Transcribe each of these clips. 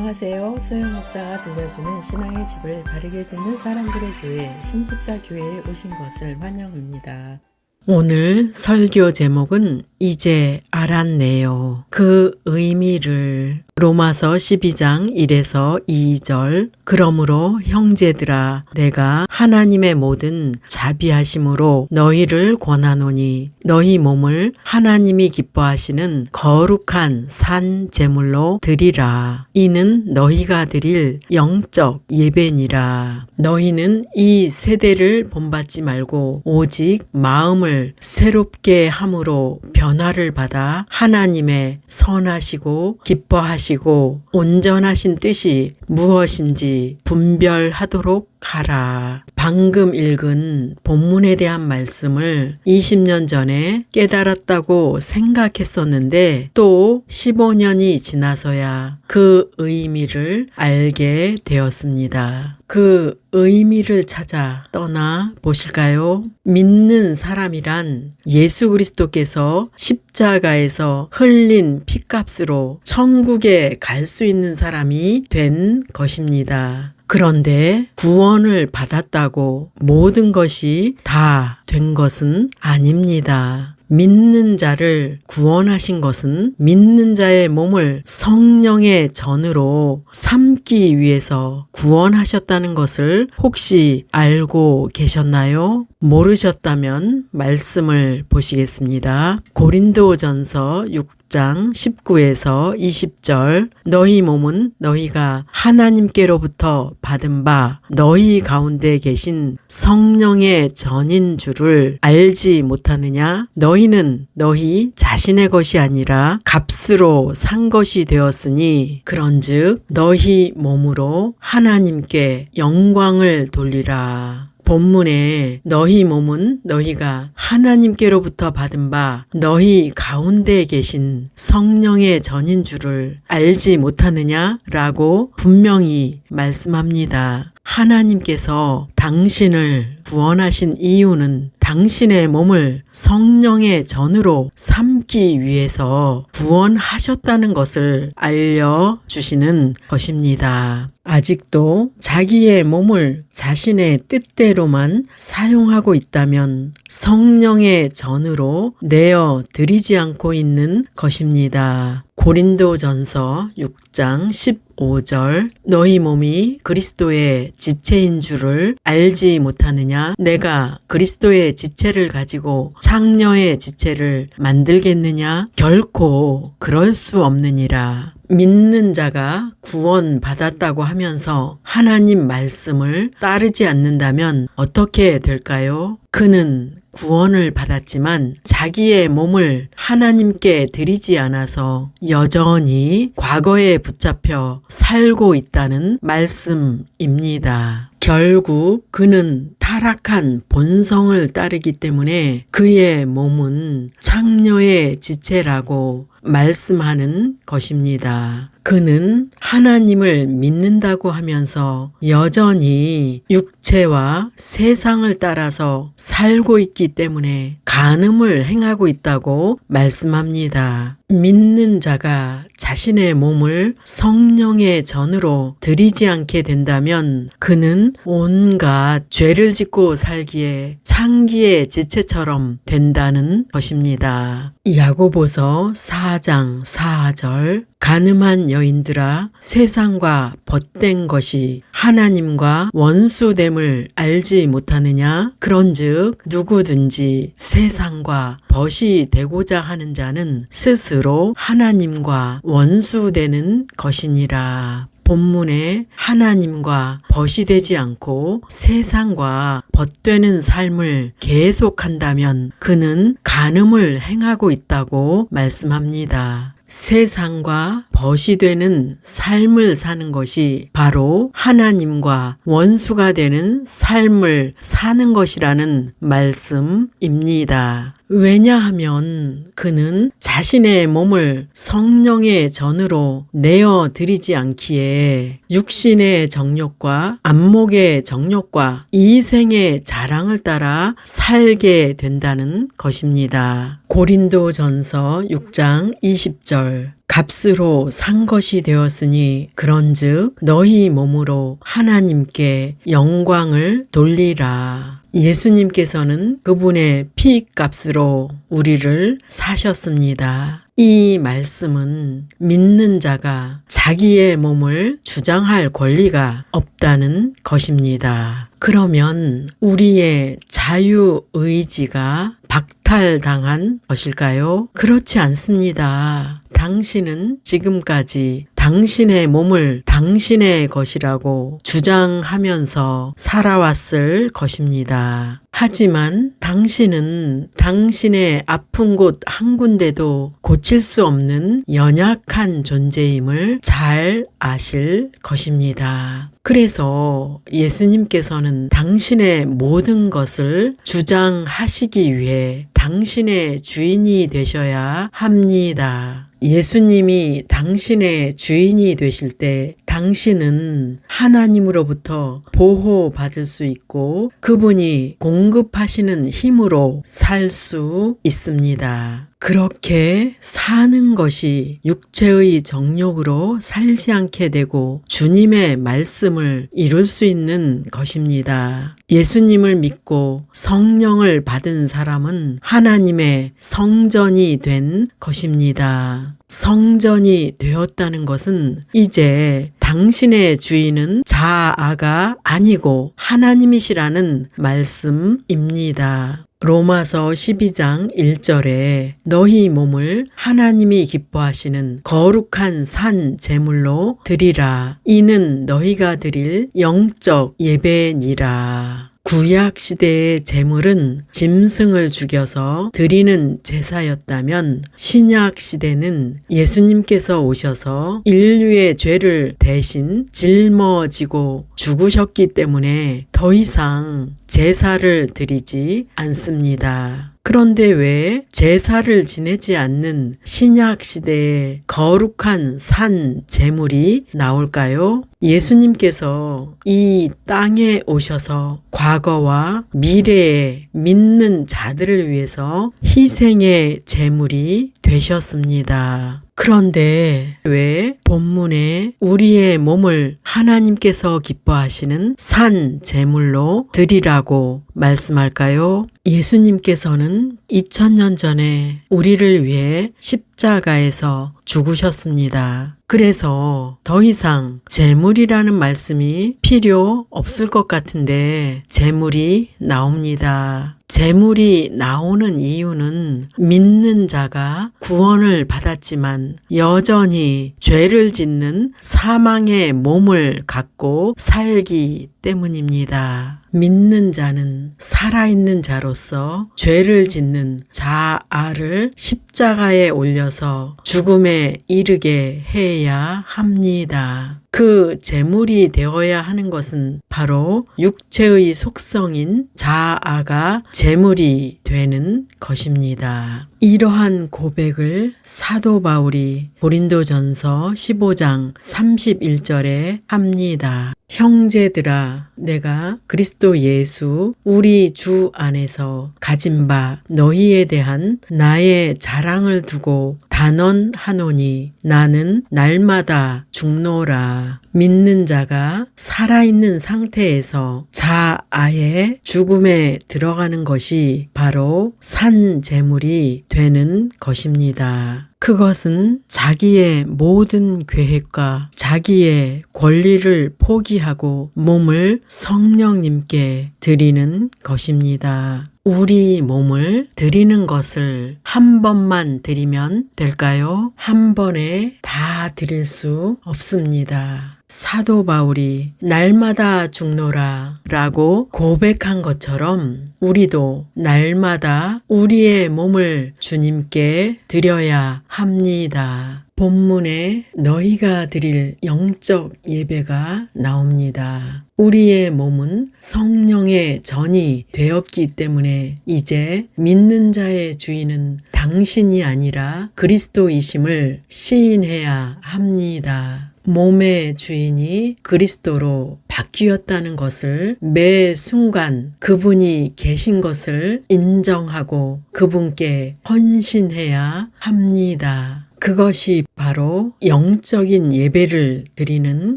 안녕하세요. 소영 목사가 들려주는 신앙의 집을 바르게 짓는 사람들의 교회 신집사 교회에 오신 것을 환영합니다. 오늘 설교 제목은 이제 알았네요. 그 의미를 로마서 12장 1에서 2절 그러므로 형제들아 내가 하나님의 모든 자비하심으로 너희를 권하노니 너희 몸을 하나님이 기뻐하시는 거룩한 산 제물로 드리라. 이는 너희가 드릴 영적 예배니라. 너희는 이 세대를 본받지 말고 오직 마음을 새롭게 함으로 변화를 받아 하나님의 선하시고 기뻐하시고 온전하신 뜻이 무엇인지 분별하도록 하라. 방금 읽은 본문에 대한 말씀을 20년 전에 깨달았다고 생각했었는데 또 15년이 지나서야 그 의미를 알게 되었습니다. 그 의미를 찾아 떠나 보실까요? 믿는 사람이란 예수 그리스도께서 십자가에서 흘린 피값으로 천국에 갈 수 있는 사람이 된 것입니다. 그런데 구원을 받았다고 모든 것이 다 된 것은 아닙니다. 믿는 자를 구원하신 것은 믿는 자의 몸을 성령의 전으로 삼기 위해서 구원하셨다는 것을 혹시 알고 계셨나요? 모르셨다면 말씀을 보시겠습니다. 고린도전서 6장 19에서 20절 너희 몸은 너희가 하나님께로부터 받은 바 너희 가운데 계신 성령의 전인 줄을 알지 못하느냐? 너희는 너희 자신의 것이 아니라 값으로 산 것이 되었으니 그런즉 너희 몸으로 하나님께 영광을 돌리라. 본문에 너희 몸은 너희가 하나님께로부터 받은 바 너희 가운데 계신 성령의 전인 줄을 알지 못하느냐라고 분명히 말씀합니다. 하나님께서 당신을 구원하신 이유는 당신의 몸을 성령의 전으로 삼기 위해서 구원하셨다는 것을 알려주시는 것입니다. 아직도 자기의 몸을 자신의 뜻대로만 사용하고 있다면 성령의 전으로 내어 드리지 않고 있는 것입니다. 고린도전서 6장 15절 너희 몸이 그리스도의 지체인 줄을 알지 못하느냐? 내가 그리스도의 지체를 가지고 창녀의 지체를 만들겠느냐? 결코 그럴 수 없느니라. 믿는 자가 구원받았다고 하면서 하나님 말씀을 따르지 않는다면 어떻게 될까요? 그는 구원을 받았지만 자기의 몸을 하나님께 드리지 않아서 여전히 과거에 붙잡혀 살고 있다는 말씀입니다. 결국 그는 타락한 본성을 따르기 때문에 그의 몸은 창녀의 지체라고 말씀하는 것입니다. 그는 하나님을 믿는다고 하면서 여전히 육체와 세상을 따라서 살고 있기 때문에 간음을 행하고 있다고 말씀합니다. 믿는 자가 자신의 몸을 성령의 전으로 드리지 않게 된다면 그는 온갖 죄를 짓고 살기에 창기의 지체처럼 된다는 것입니다. 야고보서 4장 4절 간음한 여인들아 세상과 벗된 것이 하나님과 원수됨을 알지 못하느냐? 그런즉 누구든지 세상과 벗이 되고자 하는 자는 스스로 하나님과 원수되는 것이니라. 본문에 하나님과 벗이 되지 않고 세상과 벗되는 삶을 계속한다면 그는 간음을 행하고 있다고 말씀합니다. 세상과 벗이 되는 삶을 사는 것이 바로 하나님과 원수가 되는 삶을 사는 것이라는 말씀입니다. 왜냐하면 그는 자신의 몸을 성령의 전으로 내어 드리지 않기에 육신의 정욕과 안목의 정욕과 이생의 자랑을 따라 살게 된다는 것입니다. 고린도전서 6장 20절 값으로 산 것이 되었으니 그런즉 너희 몸으로 하나님께 영광을 돌리라. 예수님께서는 그분의 피값으로 우리를 사셨습니다. 이 말씀은 믿는 자가 자기의 몸을 주장할 권리가 없다는 것입니다. 그러면 우리의 자유의지가 박탈당한 것일까요? 그렇지 않습니다. 당신은 지금까지 당신의 몸을 당신의 것이라고 주장하면서 살아왔을 것입니다. 하지만 당신은 당신의 아픈 곳 한 군데도 고칠 수 없는 연약한 존재임을 잘 아실 것입니다. 그래서 예수님께서는 당신의 모든 것을 주장하시기 위해 당신의 주인이 되셔야 합니다. 예수님이 당신의 주인이 되실 때 당신은 하나님으로부터 보호받을 수 있고 그분이 공급하시는 힘으로 살 수 있습니다. 그렇게 사는 것이 육체의 정욕으로 살지 않게 되고 주님의 말씀을 이룰 수 있는 것입니다. 예수님을 믿고 성령을 받은 사람은 하나님의 성전이 된 것입니다. 성전이 되었다는 것은 이제 당신의 주인은 자아가 아니고 하나님이시라는 말씀입니다. 로마서 12장 1절에 너희 몸을 하나님이 기뻐하시는 거룩한 산 제물로 드리라. 이는 너희가 드릴 영적 예배니라. 구약 시대의 제물은 짐승을 죽여서 드리는 제사였다면 신약 시대는 예수님께서 오셔서 인류의 죄를 대신 짊어지고 죽으셨기 때문에 더 이상 제사를 드리지 않습니다. 그런데 왜 제사를 지내지 않는 신약 시대에 거룩한 산 제물이 나올까요? 예수님께서 이 땅에 오셔서 과거와 미래에 믿는 자들을 위해서 희생의 제물이 되셨습니다. 그런데 왜 본문에 우리의 몸을 하나님께서 기뻐하시는 산 제물로 드리라고 말씀할까요? 예수님께서는 2000년 전에 우리를 위해 십자가에서 죽으셨습니다. 그래서 더 이상 제물이라는 말씀이 필요 없을 것 같은데 제물이 나옵니다. 제물이 나오는 이유는 믿는 자가 구원을 받았지만 여전히 죄를 짓는 사망의 몸을 갖고 살기 때문입니다. 믿는 자는 살아있는 자로서 죄를 짓는 자아를 십자가에 올려서 죽음에 이르게 해야 합니다. 그 제물이 되어야 하는 것은 바로 육체의 속성인 자아가 제물이 되는 것입니다. 이러한 고백을 사도 바울이 고린도전서 15장 31절에 합니다. 형제들아, 내가 그리스도 예수 우리 주 안에서 가진 바 너희에 대한 나의 자랑을 두고 단언하노니 나는 날마다 죽노라. 믿는 자가 살아있는 상태에서 자아의 죽음에 들어가는 것이 바로 산 제물이 되는 것입니다. 그것은 자기의 모든 계획과 자기의 권리를 포기하고 몸을 성령님께 드리는 것입니다. 우리 몸을 드리는 것을 한 번만 드리면 될까요? 한 번에 다 드릴 수 없습니다. 사도 바울이 날마다 죽노라 라고 고백한 것처럼 우리도 날마다 우리의 몸을 주님께 드려야 합니다. 본문에 너희가 드릴 영적 예배가 나옵니다. 우리의 몸은 성령의 전이 되었기 때문에 이제 믿는 자의 주인은 당신이 아니라 그리스도이심을 시인해야 합니다. 몸의 주인이 그리스도로 바뀌었다는 것을 매 순간 그분이 계신 것을 인정하고 그분께 헌신해야 합니다. 그것이 바로 영적인 예배를 드리는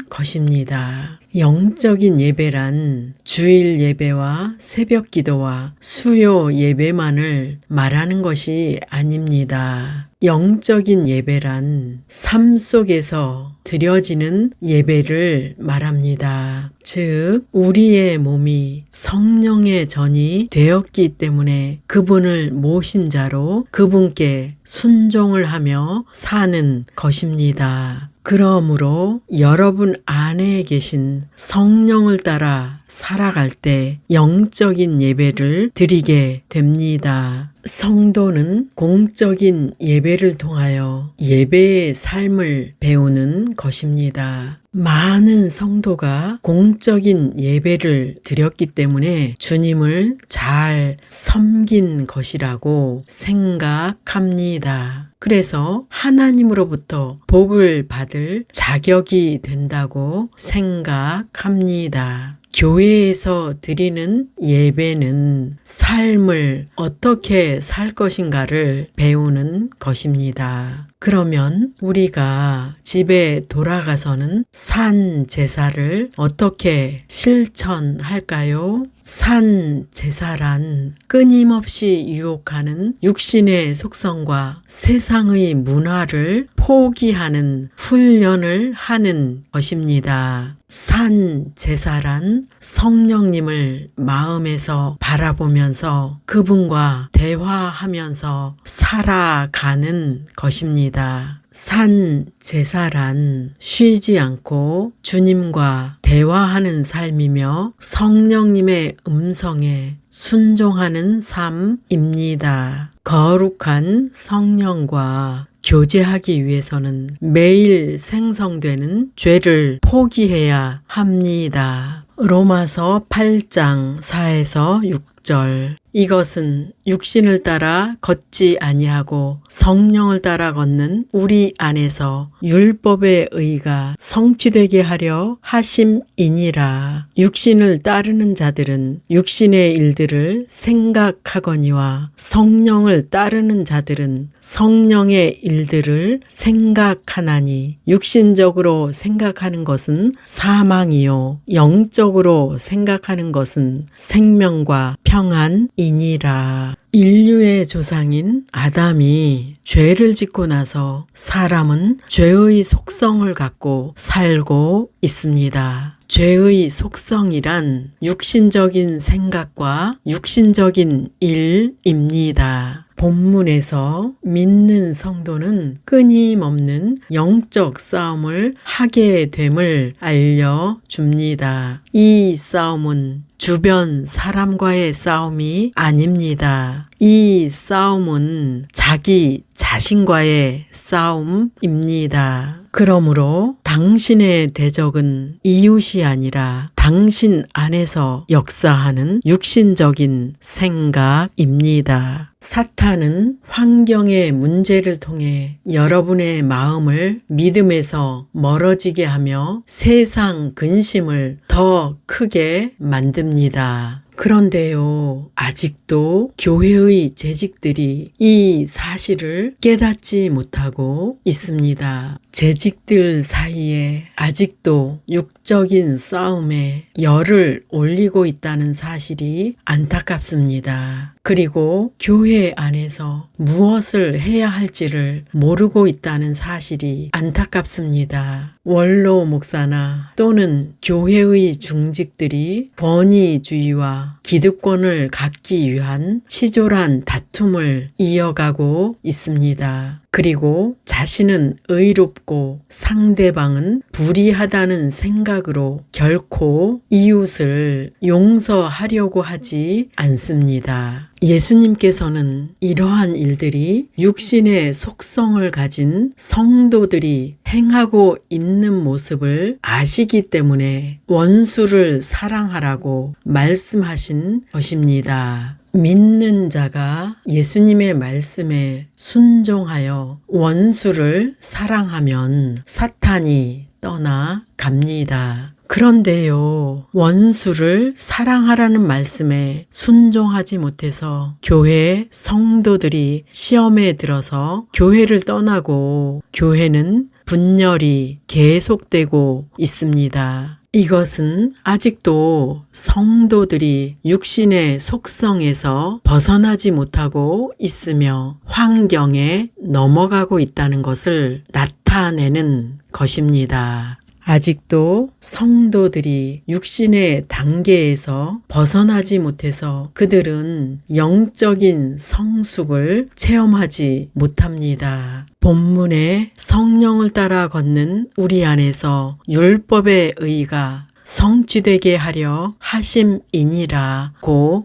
것입니다. 영적인 예배란 주일 예배와 새벽 기도와 수요 예배만을 말하는 것이 아닙니다. 영적인 예배란 삶 속에서 드려지는 예배를 말합니다. 즉, 우리의 몸이 성령의 전이 되었기 때문에 그분을 모신 자로 그분께 순종을 하며 사는 것입니다. 그러므로 여러분 안에 계신 성령을 따라 살아갈 때 영적인 예배를 드리게 됩니다. 성도는 공적인 예배를 통하여 예배의 삶을 배우는 것입니다. 많은 성도가 공적인 예배를 드렸기 때문에 주님을 잘 섬긴 것이라고 생각합니다. 그래서 하나님으로부터 복을 받을 자격이 된다고 생각합니다. 교회에서 드리는 예배는 삶을 어떻게 살 것인가를 배우는 것입니다. 그러면 우리가 집에 돌아가서는 산 제사를 어떻게 실천할까요? 산 제사란 끊임없이 유혹하는 육신의 속성과 세상의 문화를 포기하는 훈련을 하는 것입니다. 산 제사란 성령님을 마음에서 바라보면서 그분과 대화하면서 살아가는 것입니다. 산 제사란 쉬지 않고 주님과 대화하는 삶이며 성령님의 음성에 순종하는 삶입니다. 거룩한 성령과 교제하기 위해서는 매일 생성되는 죄를 포기해야 합니다. 로마서 8장 4에서 6절. 이것은 육신을 따라 걷지 아니하고 성령을 따라 걷는 우리 안에서 율법의 의가 성취되게 하려 하심이니라. 육신을 따르는 자들은 육신의 일들을 생각하거니와 성령을 따르는 자들은 성령의 일들을 생각하나니 육신적으로 생각하는 것은 사망이요 영적으로 생각하는 것은 생명과 평안이니라. 인류의 조상인 아담이 죄를 짓고 나서 사람은 죄의 속성을 갖고 살고 있습니다. 죄의 속성이란 육신적인 생각과 육신적인 일입니다. 본문에서 믿는 성도는 끊임없는 영적 싸움을 하게 됨을 알려줍니다. 이 싸움은 주변 사람과의 싸움이 아닙니다. 이 싸움은 자기 자신과의 싸움입니다. 그러므로 당신의 대적은 이웃이 아니라 당신 안에서 역사하는 육신적인 생각입니다. 사탄은 환경의 문제를 통해 여러분의 마음을 믿음에서 멀어지게 하며 세상 근심을 더 크게 만듭니다. 그런데요, 아직도 교회의 재직들이 이 사실을 깨닫지 못하고 있습니다. 재직들 사이에 아직도 육적인 싸움에 열을 올리고 있다는 사실이 안타깝습니다. 그리고 교회 안에서 무엇을 해야 할지를 모르고 있다는 사실이 안타깝습니다. 원로 목사나 또는 교회의 중직들이 권위주의와 기득권을 갖기 위한 치졸한 다툼을 이어가고 있습니다. 그리고 자신은 의롭고 상대방은 불의하다는 생각으로 결코 이웃을 용서하려고 하지 않습니다. 예수님께서는 이러한 일들이 육신의 속성을 가진 성도들이 행하고 있는 모습을 아시기 때문에 원수를 사랑하라고 말씀하신 것입니다. 믿는 자가 예수님의 말씀에 순종하여 원수를 사랑하면 사탄이 떠나 갑니다. 그런데요, 원수를 사랑하라는 말씀에 순종하지 못해서 교회 성도들이 시험에 들어서 교회를 떠나고 교회는 분열이 계속되고 있습니다. 이것은 아직도 성도들이 육신의 속성에서 벗어나지 못하고 있으며 환경에 넘어가고 있다는 것을 나타내는 것입니다. 아직도 성도들이 육신의 단계에서 벗어나지 못해서 그들은 영적인 성숙을 체험하지 못합니다. 본문에 성령을 따라 걷는 우리 안에서 율법의 의가 성취되게 하려 하심이니라고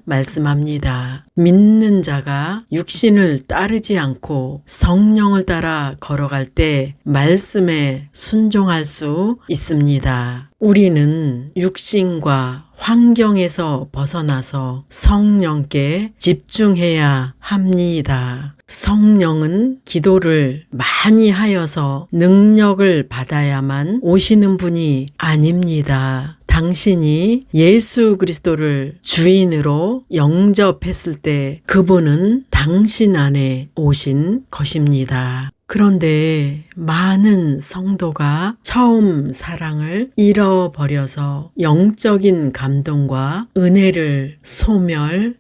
말씀합니다. 믿는 자가 육신을 따르지 않고 성령을 따라 걸어갈 때 말씀에 순종할 수 있습니다. 우리는 육신과 환경에서 벗어나서 성령께 집중해야 합니다. 성령은 기도를 많이 하여서 능력을 받아야만 오시는 분이 아닙니다. 당신이 예수 그리스도를 주인으로 영접했을 때 그분은 당신 안에 오신 것입니다. 그런데 많은 성도가 처음 사랑을 잃어버려서 영적인 감동과 은혜를 소멸했습니다.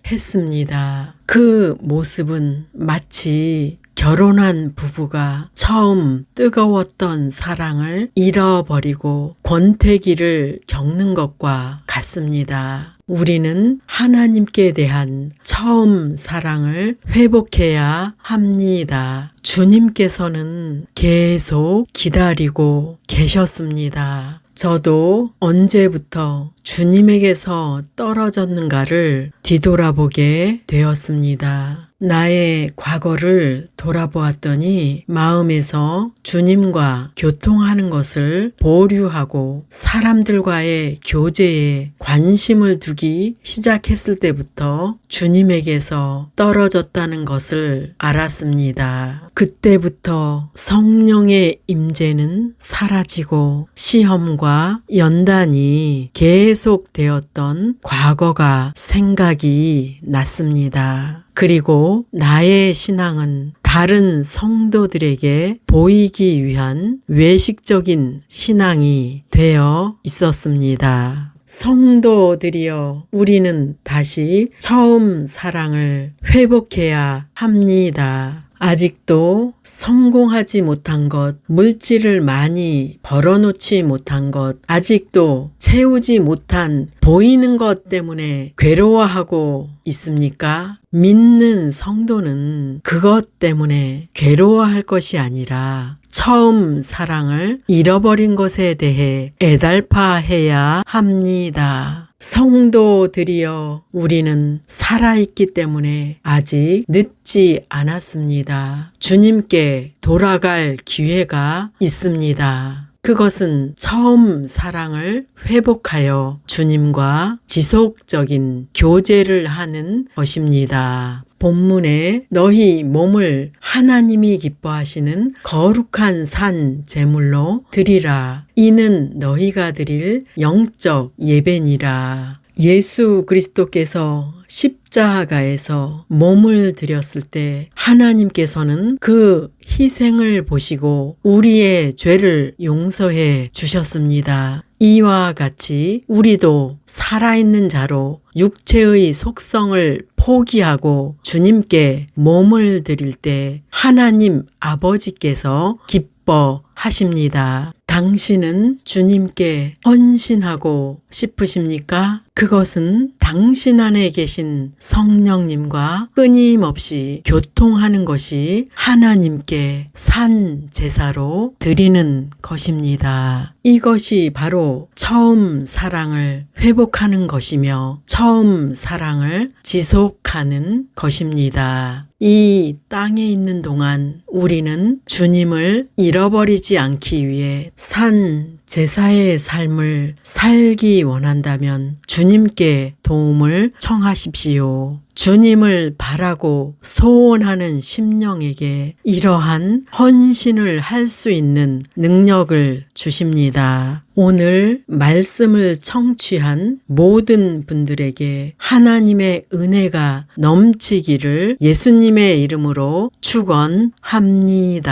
그 모습은 마치 결혼한 부부가 처음 뜨거웠던 사랑을 잃어버리고 권태기를 겪는 것과 같습니다. 우리는 하나님께 대한 처음 사랑을 회복해야 합니다. 주님께서는 계속 기다리고 계셨습니다. 저도 언제부터 주님에게서 떨어졌는가를 뒤돌아보게 되었습니다. 나의 과거를 돌아보았더니 마음에서 주님과 교통하는 것을 보류하고 사람들과의 교제에 관심을 두기 시작했을 때부터 주님에게서 떨어졌다는 것을 알았습니다. 그때부터 성령의 임재는 사라지고 시험과 연단이 계속되었던 과거가 생각이 났습니다. 그리고 나의 신앙은 다른 성도들에게 보이기 위한 외식적인 신앙이 되어 있었습니다. 성도들이여, 우리는 다시 처음 사랑을 회복해야 합니다. 아직도 성공하지 못한 것, 물질을 많이 벌어놓지 못한 것, 아직도 채우지 못한 보이는 것 때문에 괴로워하고 있습니까? 믿는 성도는 그것 때문에 괴로워할 것이 아니라 처음 사랑을 잃어버린 것에 대해 애달파해야 합니다. 성도들이여, 우리는 살아있기 때문에 아직 늦지 않았습니다. 주님께 돌아갈 기회가 있습니다. 그것은 처음 사랑을 회복하여 주님과 지속적인 교제를 하는 것입니다. 본문에 너희 몸을 하나님이 기뻐하시는 거룩한 산 제물로 드리라. 이는 너희가 드릴 영적 예배니라. 예수 그리스도께서 십자가에서 몸을 드렸을 때 하나님께서는 그 희생을 보시고 우리의 죄를 용서해 주셨습니다. 이와 같이 우리도 살아있는 자로 육체의 속성을 포기하고 주님께 몸을 드릴 때 하나님 아버지께서 기뻐하십니다. 당신은 주님께 헌신하고 싶으십니까? 그것은 당신 안에 계신 성령님과 끊임없이 교통하는 것이 하나님께 산 제사로 드리는 것입니다. 이것이 바로 처음 사랑을 회복하는 것이며 처음 사랑을 지속하는 것입니다. 이 땅에 있는 동안 우리는 주님을 잃어버리지 않기 위해 산 제사의 삶을 살기 원한다면 주님께 도움을 청하십시오. 주님을 바라고 소원하는 심령에게 이러한 헌신을 할 수 있는 능력을 주십니다. 오늘 말씀을 청취한 모든 분들에게 하나님의 은혜가 넘치기를 예수님의 이름으로 축원합니다.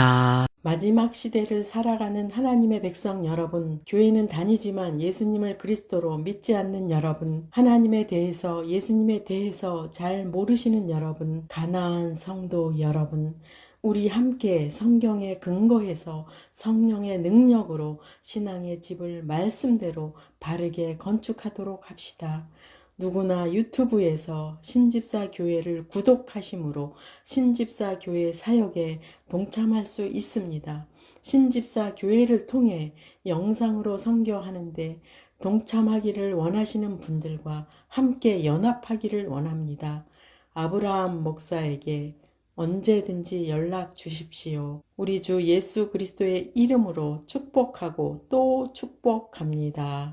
마지막 시대를 살아가는 하나님의 백성 여러분, 교회는 다니지만 예수님을 그리스도로 믿지 않는 여러분, 하나님에 대해서 예수님에 대해서 잘 모르시는 여러분, 가나안 성도 여러분, 우리 함께 성경에 근거해서 성령의 능력으로 신앙의 집을 말씀대로 바르게 건축하도록 합시다. 누구나 유튜브에서 신집사 교회를 구독하심으로 신집사 교회 사역에 동참할 수 있습니다. 신집사 교회를 통해 영상으로 선교하는데 동참하기를 원하시는 분들과 함께 연합하기를 원합니다. 아브라함 목사에게 언제든지 연락 주십시오. 우리 주 예수 그리스도의 이름으로 축복하고 또 축복합니다.